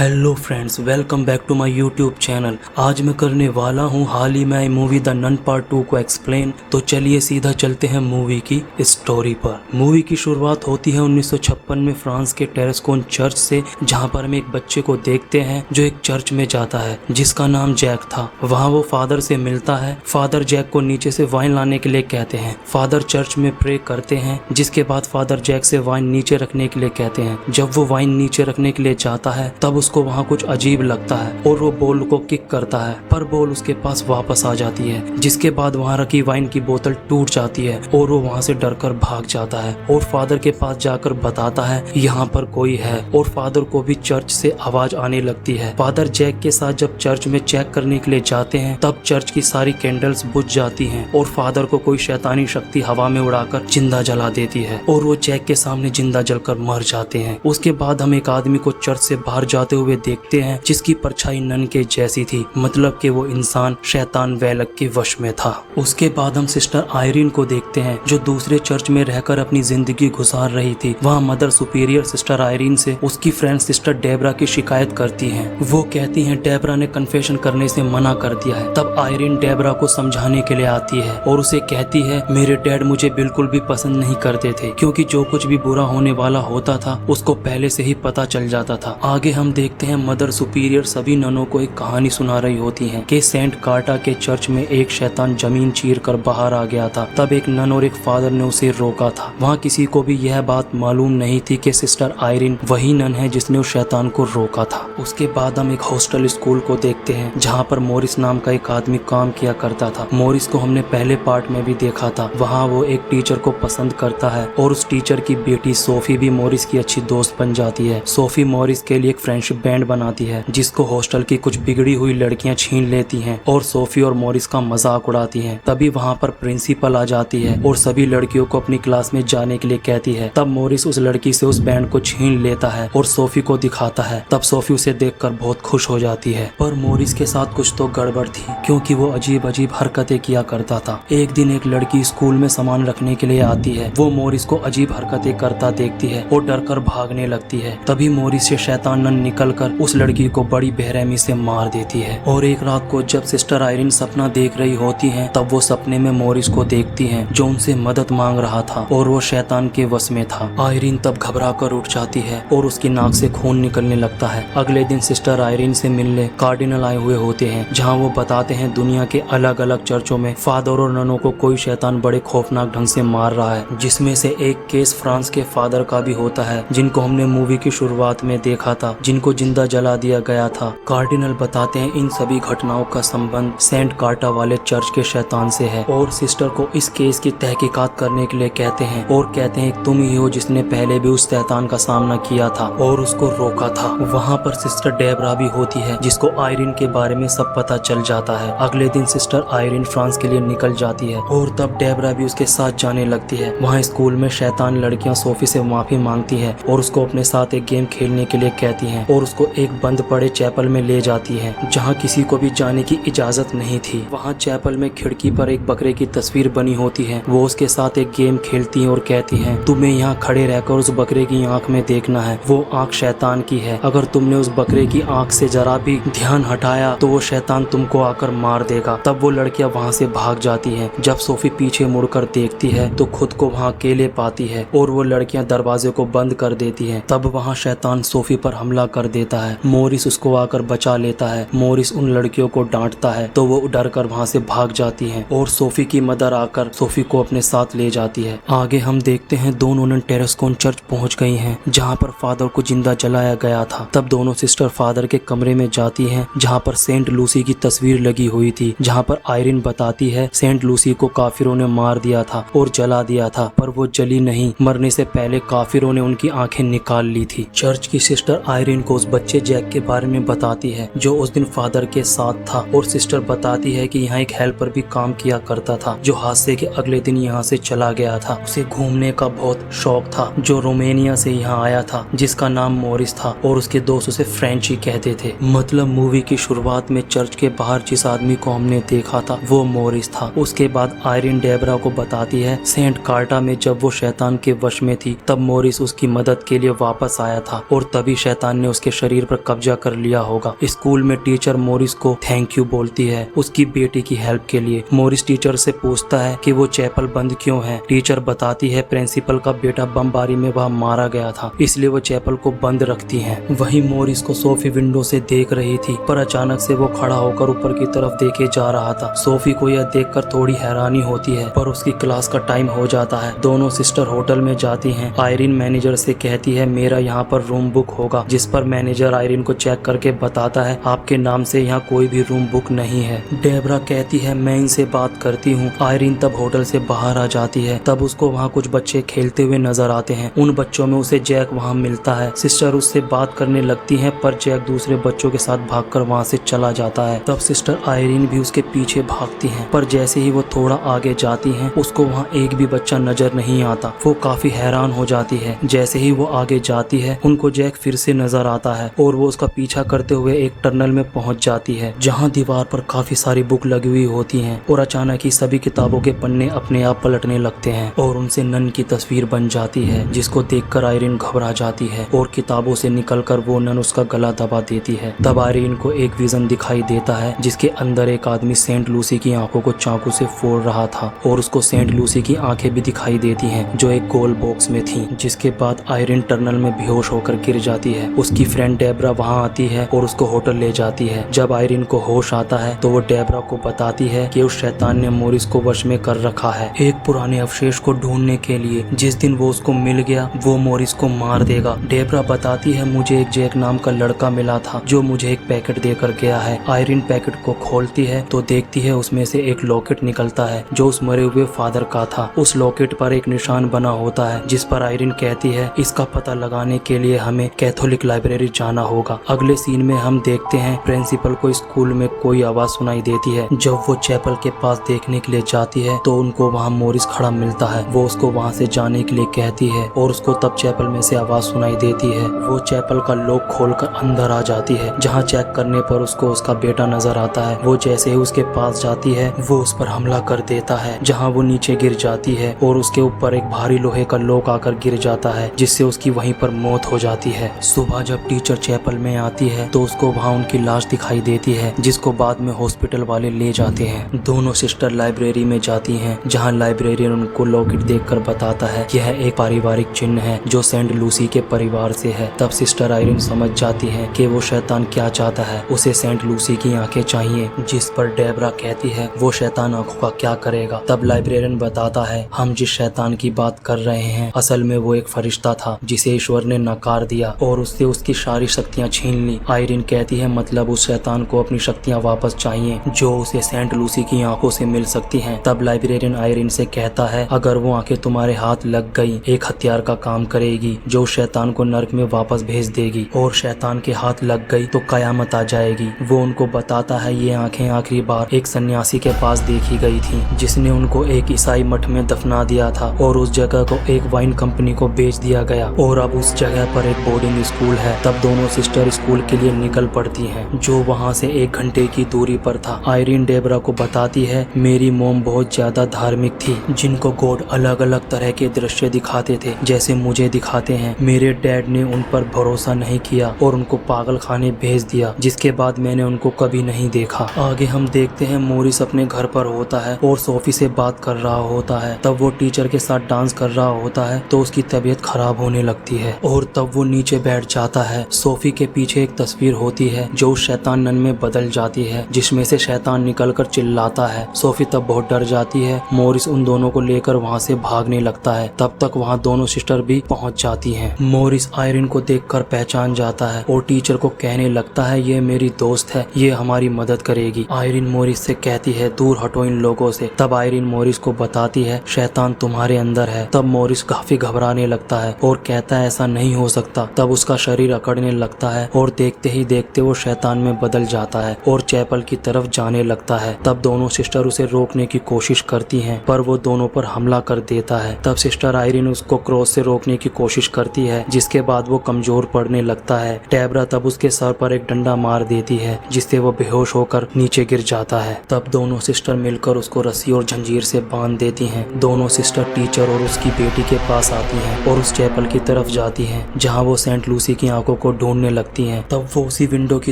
Hello friends, welcome back to my YouTube channel. आज मैं करने वाला हूँ हाल ही में मूवी द नन पार्ट 2 को एक्सप्लेन। तो चलिए सीधा चलते हैं मूवी की स्टोरी पर। मूवी की शुरुआत होती है 1956 में फ्रांस के टेरेस्कोन चर्च से, जहाँ पर हम एक बच्चे को देखते हैं जो एक चर्च में जाता है जिसका नाम जैक था। वहाँ वो फादर से मिलता है। फादर जैक को नीचे से वाइन लाने के लिए कहते हैं। फादर चर्च में प्रे करते हैं, जिसके बाद फादर जैक से वाइन नीचे रखने के लिए कहते हैं। जब वो वाइन नीचे रखने के लिए जाता है तब उसको वहाँ कुछ अजीब लगता है और वो बॉल को किक करता है, पर बॉल उसके पास वापस आ जाती है। जिसके बाद वहाँ रखी वाइन की बोतल टूट जाती है और वो वहाँ से डरकर भाग जाता है और फादर के पास जाकर बताता है यहाँ पर कोई है। और फादर को भी चर्च से आवाज आने लगती है। फादर जैक के साथ जब चर्च में चेक करने के लिए जाते हैं तब चर्च की सारी कैंडल्स बुझ जाती हैं और फादर को कोई शैतानी शक्ति हवा में उड़ाकर जिंदा जला देती है और वो जैक के सामने जिंदा जलकर मर जाते हैं। उसके बाद हम एक आदमी को चर्च से बाहर जाते हुए देखते हैं जिसकी परछाई नन के जैसी थी, मतलब कि वो इंसान शैतान वेलक के वश में था। उसके बाद हम सिस्टर आयरीन को देखते हैं जो दूसरे चर्च में रहकर अपनी जिंदगी गुजार रही थी। वहाँ मदर सुपीरियर सिस्टर आयरीन से उसकी फ्रेंड सिस्टर डेबरा की शिकायत करती हैं। वो कहती हैं डेबरा ने कन्फेशन करने से मना कर दिया है। तब आयरीन डेबरा को समझाने के लिए आती है और उसे कहती है मेरे डैड मुझे बिल्कुल भी पसंद नहीं करते थे, क्योंकि जो कुछ भी बुरा होने वाला होता था उसको पहले से ही पता चल जाता था। आगे हम देखते हैं मदर सुपीरियर सभी ननों को एक कहानी सुना रही होती हैं कि सेंट कार्टा के चर्च में एक शैतान जमीन चीर कर बाहर आ गया था। तब एक नन और एक फादर ने उसे रोका था। वहाँ किसी को भी यह बात मालूम नहीं थी कि सिस्टर आयरीन वही नन है जिसने उस शैतान को रोका था। उसके बाद हम एक हॉस्टल स्कूल को देखते हैं जहाँ पर मोरिस नाम का एक आदमी काम किया करता था। मोरिस को हमने पहले पार्ट में भी देखा था। वहाँ वो एक टीचर को पसंद करता है और उस टीचर की बेटी सोफी भी मोरिस की अच्छी दोस्त बन जाती है। सोफी मोरिस के लिए एक फ्रेंडशिप बैंड बनाती है जिसको हॉस्टल की कुछ बिगड़ी हुई लड़कियां छीन लेती हैं और सोफी और मोरिस का मजाक उड़ाती हैं। तभी वहाँ पर प्रिंसिपल आ जाती है और सभी लड़कियों को अपनी क्लास में जाने के लिए कहती है। तब मोरिस उस लड़की से उस बैंड को छीन लेता है और सोफी को दिखाता है। तब सोफी उसे देखकर बहुत खुश हो जाती है, पर मोरिस के साथ कुछ तो गड़बड़ थी, क्योंकि वो अजीब अजीब हरकतें किया करता था। एक दिन एक लड़की स्कूल में सामान रखने के लिए आती है। वो मोरिस को अजीब हरकतें करता देखती है और डर कर भागने लगती है। तभी मोरिस से शैतान नन निकल कर उस लड़की को बड़ी बेरहमी से मार देती है। और एक रात को जब सिस्टर आयरीन सपना देख रही होती हैं तब वो सपने में मोरिस को देखती हैं जो उनसे मदद मांग रहा था और वो शैतान के वश में था। आयरीन तब घबरा कर उठ जाती है और उसकी नाक से खून निकलने लगता है। अगले दिन सिस्टर आयरीन से मिलने कार्डिनल आए हुए होते हैं, जहाँ वो बताते हैं दुनिया के अलग अलग चर्चों में फादर और ननों को कोई शैतान बड़े खौफनाक ढंग से मार रहा है, जिसमें से एक केस फ्रांस के फादर का भी होता है जिनको हमने मूवी की शुरुआत में देखा था, जिनको जिंदा जला दिया गया था। कार्डिनल बताते हैं इन सभी घटनाओं का संबंध सेंट कार्टा वाले चर्च के शैतान से है और सिस्टर को इस केस की तहकीकात करने के लिए कहते हैं और कहते हैं तुम ही हो जिसने पहले भी उस शैतान का सामना किया था और उसको रोका था। वहाँ पर सिस्टर डेबरा भी होती है जिसको आयरीन के बारे में सब पता चल जाता है। अगले दिन सिस्टर आयरीन फ्रांस के लिए निकल जाती है और तब डेबरा भी उसके साथ जाने लगती है। वहाँ स्कूल में शैतान लड़कियां सोफी से माफी मांगती है और उसको अपने साथ एक गेम खेलने के लिए कहती हैं और उसको एक बंद पड़े चैपल में ले जाती है जहाँ किसी को भी जाने की इजाजत नहीं थी। वहाँ चैपल में खिड़की पर एक बकरे की तस्वीर बनी होती है। वो उसके साथ एक गेम खेलती है और कहती है तुम्हें यहाँ खड़े रहकर उस बकरे की आंख में देखना है। वो आंख शैतान की है। अगर तुमने उस बकरे की आंख से जरा भी ध्यान हटाया तो वो शैतान तुमको आकर मार देगा। तब वो लड़कियां वहाँ से भाग जाती हैं। जब सोफी पीछे मुड़कर देखती है तो खुद को वहाँ अकेले पाती है और वो लड़कियां दरवाजे को बंद कर देती हैं। तब वहाँ शैतान सोफी पर हमला कर देता है। मोरिस उसको आकर बचा लेता है। मोरिस उन लड़कियों को डांटता है तो वो डर कर वहाँ से भाग जाती हैं और सोफी की मदर आकर सोफी को अपने साथ ले जाती है। आगे हम देखते हैं दोनों नन टेरेस्कोन चर्च पहुँच गई हैं जहाँ पर फादर को जिंदा जलाया गया था। तब दोनों सिस्टर फादर के कमरे में जाती हैं जहाँ पर सेंट लूसी की तस्वीर लगी हुई थी, जहाँ पर आयरीन बताती है सेंट लूसी को काफिरों ने मार दिया था और जला दिया था, पर वो जली नहीं। मरने से पहले काफिरों ने उनकी आंखें निकाल ली थी। चर्च की सिस्टर आयरीन को उस बच्चे जैक के बारे में बताती है जो उस दिन फादर के साथ था और सिस्टर बताती है कि यहाँ एक हेल्पर भी काम किया करता था जो हादसे के अगले दिन यहाँ से चला गया था। उसे घूमने का बहुत शौक था, जो रोमानिया से यहाँ आया था, जिसका नाम मोरिस था और उसके दोस्त उसे फ्रेंच ही कहते थे। मतलब मूवी की शुरुआत में चर्च के बाहर जिस आदमी को हमने देखा था वो मोरिस था। उसके बाद आयरीन डेबरा को बताती है सेंट कार्टा में जब वो शैतान के वश में थी तब मोरिस उसकी मदद के लिए वापस आया था और तभी शैतान ने उसके उसके शरीर पर कब्जा कर लिया होगा। स्कूल में टीचर मॉरिस को थैंक यू बोलती है उसकी बेटी की हेल्प के लिए। मॉरिस टीचर से पूछता है कि वो चैपल बंद क्यों है। टीचर बताती है प्रिंसिपल का बेटा बमबारी में वह मारा गया था, इसलिए वो चैपल को बंद रखती हैं। वहीं मॉरिस को सोफी विंडो से देख रही थी, पर अचानक से वो खड़ा होकर ऊपर की तरफ देखे जा रहा था। सोफी को यह देखकर थोड़ी हैरानी होती है, पर उसकी क्लास का टाइम हो जाता है। दोनों सिस्टर होटल में जाती हैं। आयरिन मैनेजर से कहती है मेरा यहाँ पर रूम बुक होगा, जिस पर मैनेजर आयरिन को चेक करके बताता है आपके नाम से यहाँ कोई भी रूम बुक नहीं है। डेब्रा कहती है मैं इनसे बात करती हूँ। आयरिन तब होटल से बाहर आ जाती है। तब उसको वहाँ कुछ बच्चे खेलते हुए नजर आते हैं। उन बच्चों में उसे जैक वहाँ मिलता है। सिस्टर उससे बात करने लगती है, पर जैक दूसरे बच्चों के साथ भागकर वहाँ से चला जाता है। तब सिस्टर आयरिन भी उसके पीछे भागती है, पर जैसे ही वो थोड़ा आगे जाती है उसको वहाँ एक भी बच्चा नजर नहीं आता। वो काफी हैरान हो जाती है। जैसे ही वो आगे जाती है उनको जैक फिर से नजर आता है और वो उसका पीछा करते हुए एक टनल में पहुंच जाती है, जहाँ दीवार पर काफी सारी बुक लगी हुई होती हैं और अचानक ही सभी किताबों के पन्ने अपने आप पलटने लगते हैं और उनसे नन की तस्वीर बन जाती है, जिसको देखकर आयरिन घबरा जाती है और किताबों से निकलकर वो नन उसका गला दबा देती है। तब आयरिन को एक विजन दिखाई देता है, जिसके अंदर एक आदमी सेंट लूसी की आंखों को चाकू से फोड़ रहा था और उसको सेंट लूसी की आंखें भी दिखाई देती हैं, जो एक गोल बॉक्स में थी। जिसके बाद आयरिन टनल में बेहोश होकर गिर जाती है। उसकी फ्रेंड डेब्रा वहाँ आती है और उसको होटल ले जाती है। जब आयरिन को होश आता है तो वो डेब्रा को बताती है कि उस शैतान ने मॉरिस को वश में कर रखा है, एक पुराने अवशेष को ढूंढने के लिए। जिस दिन वो उसको मिल गया वो मॉरिस को मार देगा। डेब्रा बताती है मुझे एक जैक नाम का लड़का मिला था जो मुझे एक पैकेट देकर गया है। आयरिन पैकेट को खोलती है तो देखती है उसमें से एक लॉकेट निकलता है जो उस मरे हुए फादर का था। उस लॉकेट पर एक निशान बना होता है, जिस पर आयरिन कहती है इसका पता लगाने के लिए हमें कैथोलिक लाइब्रेरी जाना होगा। अगले सीन में हम देखते हैं प्रिंसिपल को स्कूल में कोई आवाज सुनाई देती है। जब वो चैपल के पास देखने के लिए जाती है तो उनको वहाँ मॉरिस खड़ा मिलता है। वो उसको वहाँ से जाने के लिए कहती है और उसको तब चैपल में से आवाज सुनाई देती है। वो चैपल का लॉक खोलकर अंदर आ जाती है, जहाँ चेक करने पर उसको उसका बेटा नजर आता है। वो जैसे ही उसके पास जाती है वो उस पर हमला कर देता है, जहाँ वो नीचे गिर जाती है और उसके ऊपर एक भारी लोहे का लॉक आकर गिर जाता है, जिससे उसकी वहीं पर मौत हो जाती है। सुबह जब टीचर चैपल में आती है तो उसको वहाँ उनकी लाश दिखाई देती है, जिसको बाद में हॉस्पिटल वाले ले जाते हैं। दोनों सिस्टर लाइब्रेरी में जाती हैं, जहाँ लाइब्रेरियन उनको लॉकेट देखकर बताता है यह एक पारिवारिक चिन्ह है जो सेंट लूसी के परिवार से है। तब सिस्टर आयरिन समझ जाती है कि वो शैतान क्या चाहता है, उसे सेंट लूसी की आंखें चाहिए। जिस पर डेब्रा कहती है वो शैतान आंखों का क्या करेगा। तब लाइब्रेरियन बताता है हम जिस शैतान की बात कर रहे हैं असल में वो एक फरिश्ता था जिसे ईश्वर ने नकार दिया और उससे उसकी सारी शक्तियां छीन ली। आयरिन कहती है मतलब उस शैतान को अपनी शक्तियां वापस चाहिए जो उसे सेंट लूसी की आंखों से मिल सकती हैं। तब लाइब्रेरियन आयरिन से कहता है अगर वो आंखें तुम्हारे हाथ लग गई एक हथियार का काम करेगी जो शैतान को नर्क में वापस भेज देगी, और शैतान के हाथ लग गई तो कयामत आ जाएगी। वो उनको बताता है ये आंखें आखिरी बार एक सन्यासी के पास देखी गई थी, जिसने उनको एक ईसाई मठ में दफना दिया था और उस जगह को एक वाइन कंपनी को बेच दिया गया और अब उस जगह पर एक बोर्डिंग स्कूल है। तब दोनों सिस्टर स्कूल के लिए निकल पड़ती हैं, जो वहाँ से 1 घंटे की दूरी पर था। आयरिन डेब्रा को बताती है मेरी मोम बहुत ज्यादा धार्मिक थी, जिनको गॉड अलग अलग तरह के दृश्य दिखाते थे जैसे मुझे दिखाते हैं। मेरे डैड ने उन पर भरोसा नहीं किया और उनको पागल खाने भेज दिया, जिसके बाद मैंने उनको कभी नहीं देखा। आगे हम देखते हैं मॉरिस अपने घर पर होता है और सोफी से बात कर रहा होता है। तब वो टीचर के साथ डांस कर रहा होता है तो उसकी तबीयत खराब होने लगती है और तब वो नीचे बैठ जाता है। सोफी के पीछे एक तस्वीर होती है जो उस शैतान नन में बदल जाती है, जिसमें से शैतान निकलकर चिल्लाता है। सोफी तब बहुत डर जाती है। मॉरिस उन दोनों को लेकर वहाँ से भागने लगता है। तब तक वहाँ दोनों सिस्टर भी पहुँच जाती हैं। मॉरिस आयरिन को देखकर पहचान जाता है और टीचर को कहने लगता है ये मेरी दोस्त है, ये हमारी मदद करेगी। आयरिन मॉरिस से कहती है दूर हटो इन लोगों से। तब आयरिन मॉरिस को बताती है शैतान तुम्हारे अंदर है। तब मॉरिस काफी घबराने लगता है और कहता है ऐसा नहीं हो सकता। तब उसका शरीर अकड़ने लगता है और देखते ही देखते वो शैतान में बदल जाता है और चैपल की तरफ जाने लगता है। तब दोनों सिस्टर उसे रोकने की कोशिश करती हैं, पर वो दोनों पर हमला कर देता है। तब सिस्टर आयरिन उसको क्रॉस से रोकने की कोशिश करती है, जिसके बाद वो कमजोर पड़ने लगता है। डेब्रा तब उसके सर पर एक डंडा मार देती है, जिससे वो बेहोश होकर नीचे गिर जाता है। तब दोनों सिस्टर मिलकर उसको रस्सी और जंजीर से बांध देती हैं। दोनों सिस्टर टीचर और उसकी बेटी के पास आती हैं और उस चैपल की तरफ जाती हैं, जहाँ वो सेंट लूसी की आंखों लड़कों को ढूंढने लगती हैं। तब वो उसी विंडो की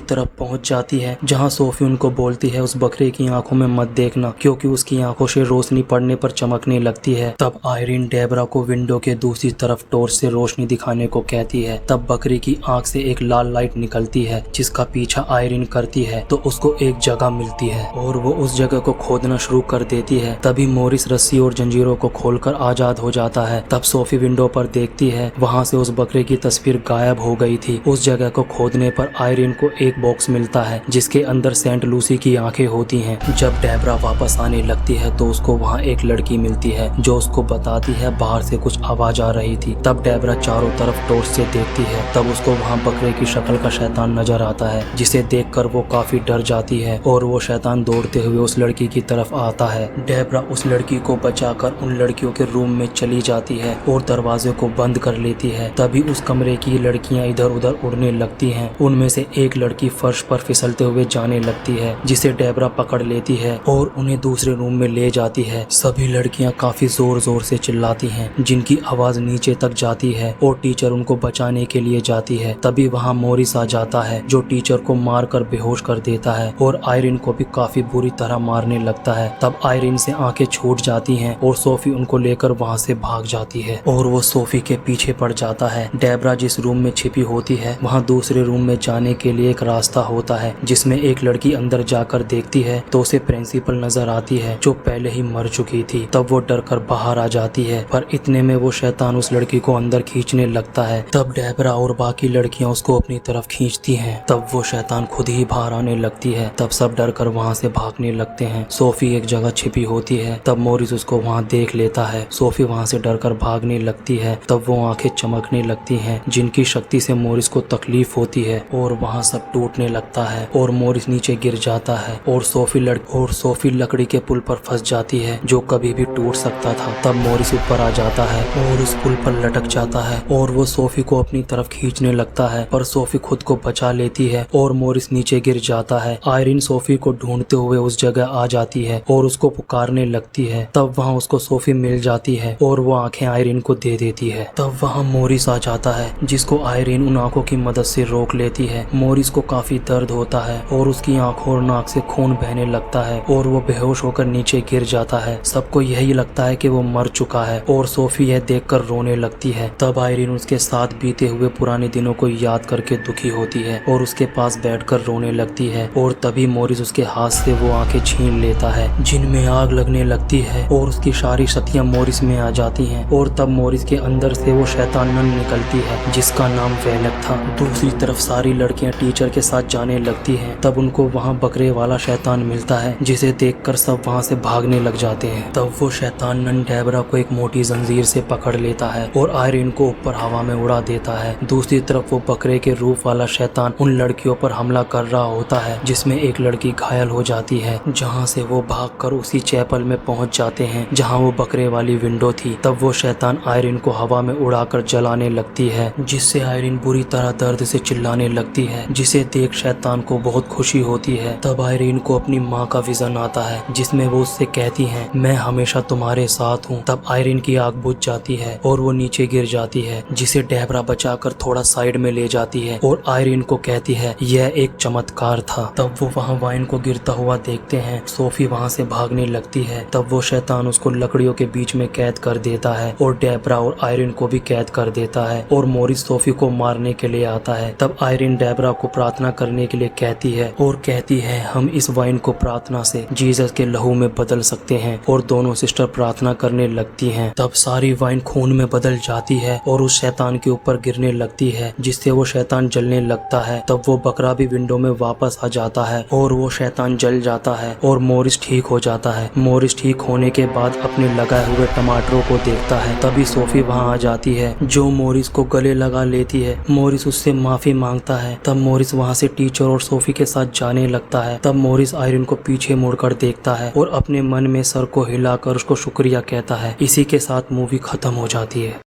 तरफ पहुंच जाती है जहां सोफी उनको बोलती है उस बकरे की आंखों में मत देखना, क्योंकि उसकी आंखों से रोशनी पड़ने पर चमकने लगती है। तब आयरिन डेबरा को विंडो के दूसरी तरफ टॉर्च से रोशनी दिखाने को कहती है। तब बकरे की आंख से एक लाल लाइट निकलती है जिसका पीछा आयरिन करती है तो उसको एक जगह मिलती है और वो उस जगह को खोदना शुरू कर देती है। तभी मोरिस रस्सी और जंजीरों को खोलकर आजाद हो जाता है। तब सोफी विंडो पर देखती है, वहाँ से उस बकरे की तस्वीर गायब हो गई थी। उस जगह को खोदने पर आयरिन को एक बॉक्स मिलता है जिसके अंदर सेंट लूसी की आंखें होती हैं। जब डेबरा वापस आने लगती है तो उसको वहाँ एक लड़की मिलती है जो उसको बताती है बाहर से कुछ आवाज आ रही थी। तब डेबरा चारों तरफ टॉर्च से देखती है। तब उसको वहाँ बकरे की शक्ल का शैतान नजर आता है जिसे देखकर वो काफी डर जाती है और वो शैतान दौड़ते हुए उस लड़की की तरफ आता है। डेबरा उस लड़की को बचाकर उन लड़कियों के रूम में चली जाती है और दरवाजे को बंद कर लेती है। तभी उस कमरे की लड़कियां इधर उधर उड़ने लगती हैं। उनमें से एक लड़की फर्श पर फिसलते हुए जाने लगती है जिसे डेबरा पकड़ लेती है और उन्हें दूसरे रूम में ले जाती है। सभी लड़कियां काफी जोर जोर से चिल्लाती हैं जिनकी आवाज नीचे तक जाती है और टीचर उनको बचाने के लिए जाती है। तभी वहाँ मोरिस आ जाता है जो टीचर को मारकर बेहोश कर देता है और आयरिन को भी काफी बुरी तरह मारने लगता है। तब आयरिन से आंखें छूट जाती हैं और सोफी उनको लेकर वहाँ से भाग जाती है और वो सोफी के पीछे पड़ जाता है। डेबरा जिस रूम में छिपी होती है वहाँ दूसरे रूम में जाने के लिए एक रास्ता होता है जिसमें एक लड़की अंदर जाकर देखती है तो उसे प्रिंसिपल नजर आती है जो पहले ही मर चुकी थी। तब वो डर कर बाहर आ जाती है पर इतने में वो शैतान उस लड़की को अंदर खींचने लगता है। तब डेबरा और बाकी लड़कियां उसको अपनी तरफ खींचती हैं। तब वो शैतान खुद ही बाहर आने लगती है। तब सब डर कर वहाँ से भागने लगते हैं। सोफी एक जगह छिपी होती है। तब मोरिस उसको वहाँ देख लेता है। सोफी वहाँ से डर कर भागने लगती है। तब वो आंखें चमकने लगती हैं जिनकी शक्ति से मोरिस को तकलीफ होती है और वहाँ सब टूटने लगता है और मोरिस नीचे गिर जाता है और सोफी लकड़ी के पुल पर फंस जाती है जो कभी भी टूट सकता था। तब मोरिस ऊपर आ जाता है और उस पुल पर लटक जाता है और वो सोफी को अपनी तरफ खींचने लगता है पर सोफी खुद को बचा लेती है और मोरिस नीचे गिर जाता है। आयरिन सोफी को ढूंढते हुए उस जगह आ जाती है और उसको पुकारने लगती है। तब वहाँ उसको सोफी मिल जाती है और वो आंखें आयरिन को दे देती है। तब वहाँ मोरिस आ जाता है जिसको आयरिन उन आंखों की मदद से रोक लेती है। मोरिस को काफी दर्द होता है और उसकी आंखों और नाक से खून बहने लगता है और वो बेहोश होकर नीचे गिर जाता है। सबको यही लगता है कि वो मर चुका है और सोफी यह देखकर रोने लगती है। तब आयरिन उसके साथ बीते हुए पुराने दिनों को याद करके दुखी होती है और उसके पास बैठकर रोने लगती है और तभी मोरिस उसके हाथ से वो आंखें छीन लेता है जिनमें आग लगने लगती है और उसकी सारी शक्तियां मोरिस में आ जाती हैं और तब मोरिस के अंदर से वो शैतान नन निकलती है जिसका नाम वेलक था। दूसरी तरफ सारी लड़कियां टीचर के साथ जाने लगती हैं। तब उनको वहाँ बकरे वाला शैतान मिलता है जिसे देखकर सब वहाँ से भागने लग जाते हैं। तब वो शैतान नन डेबरा को एक मोटी जंजीर से पकड़ लेता है और आयरिन को ऊपर हवा में उड़ा देता है। दूसरी तरफ वो बकरे के रूप वाला शैतान उन लड़कियों पर हमला कर रहा होता है जिसमें एक लड़की घायल हो जाती है, जहाँ से वो भागकर उसी चैपल में पहुँच जाते हैं जहाँ वो बकरे वाली विंडो थी। तब वो शैतान आयरिन को हवा में उड़ाकर जलाने लगती है जिससे आयरिन बुरी तरह दर्द से चिल्लाने लगती है जिसे देख शैतान को बहुत खुशी होती है। तब आयरिन को अपनी माँ का विजन आता है जिसमें वो उससे कहती है मैं हमेशा तुम्हारे साथ हूँ। तब आयरिन की आग बुझ जाती है और वो नीचे गिर जाती है जिसे डेबरा बचाकर थोड़ा साइड में ले जाती है और आयरिन को कहती है यह एक चमत्कार था। तब वो वहाँ वाइन को गिरता हुआ देखते हैं। सोफी वहाँ से भागने लगती है। तब वो शैतान उसको लकड़ियों के बीच में कैद कर देता है और डेबरा और आयरिन को भी कैद कर देता है और मोरिस सोफी को मारने के लिए आता है। तब आयरिन डेबरा को प्रार्थना करने के लिए कहती है और कहती है हम इस वाइन को प्रार्थना से जीसस के लहू में बदल सकते हैं और दोनों सिस्टर प्रार्थना करने लगती हैं। तब सारी वाइन खून में बदल जाती है और उस शैतान के ऊपर गिरने लगती है जिससे वो शैतान जलने लगता है। तब वो बकरा भी विंडो में वापस आ जाता है और वो शैतान जल जाता है और मोरिस ठीक हो जाता है। मोरिस ठीक होने के बाद अपने लगाए हुए टमाटरों को देखता है। तभी सोफी वहाँ आ जाती है जो मोरिस को गले लगा लेती है। मोरिस उससे माफी मांगता है। तब मोरिस वहाँ से टीचर और सोफी के साथ जाने लगता है। तब मोरिस आयरिन को पीछे मुड़कर देखता है और अपने मन में सर को हिलाकर उसको शुक्रिया कहता है। इसी के साथ मूवी खत्म हो जाती है।